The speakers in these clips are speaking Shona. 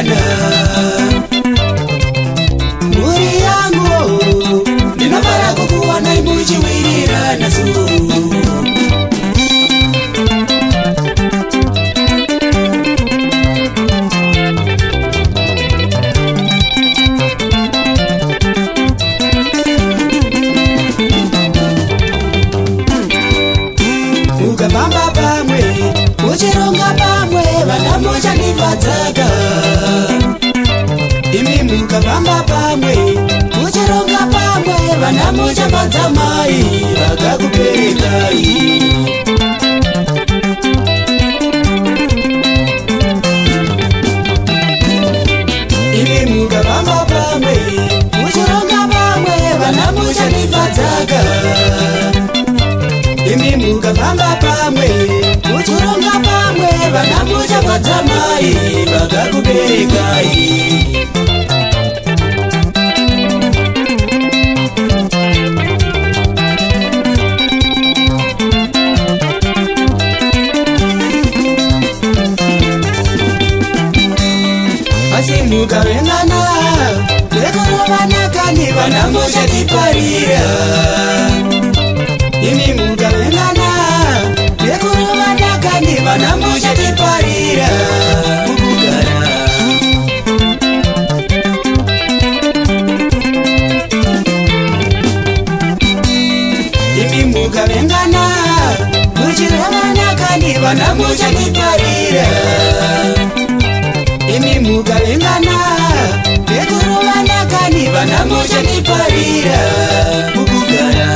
kuwirirana muri yangu ndinofara kukuwana muchiwirirana su ukafamba pamwe uchironga pamwe vana muchandifadzaka imi mukafamba pamwe uchironga pamwe vana muchafadza mai vakakuberekai imi mukafamba pamwe uchironga pamwe vana muchandifadzaka imi mukafamba pamwe uchironga pamwe vana muchafadza mai vakakuberekai asi mukavengana nekurovanakani vana muchatiparira imi mukavengana nekurovanakani vana muchatiparira mukugara imi mukavengana muchirovanakani vana muchatiparira imi mukavengana nekurovanakani vana muchatiparira mukugara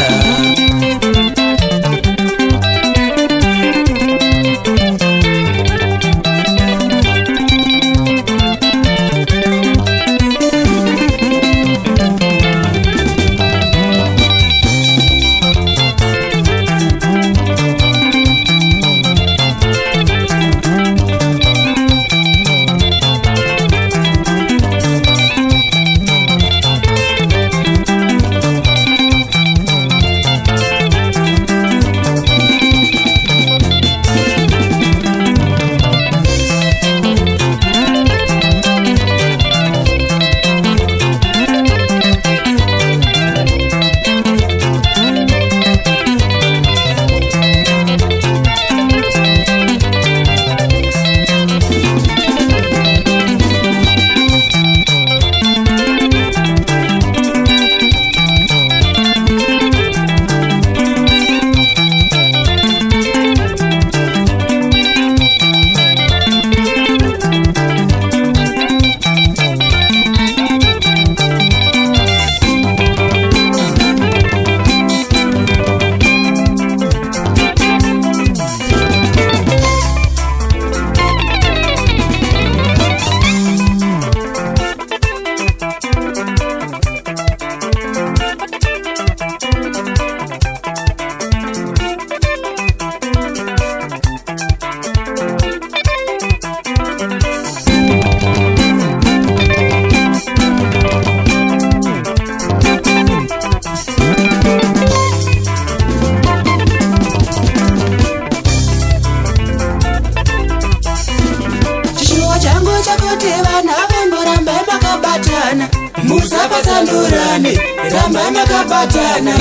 musapatsanurane rambai makabatana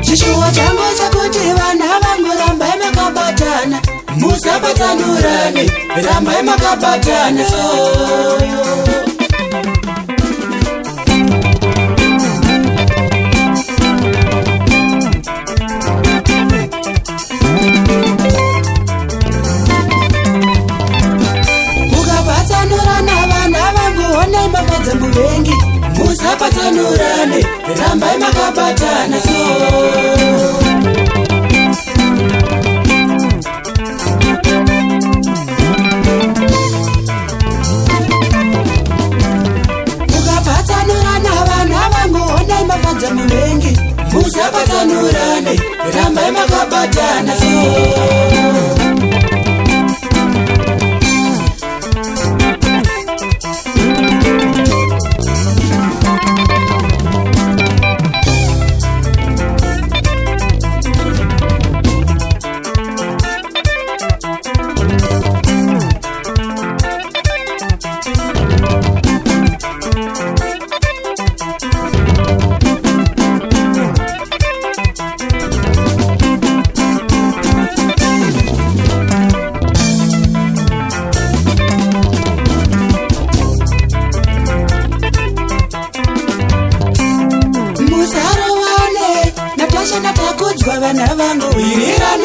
chishuwa changu chakuti vana vangu rambai makabatana musapatsanurane rambai makabatana muvengi musapatsanurane rambai makabatana mukapatsanurana vana vangu honai mafadza muvengi musapatsanurane rambai makabatana vana vangu wirirana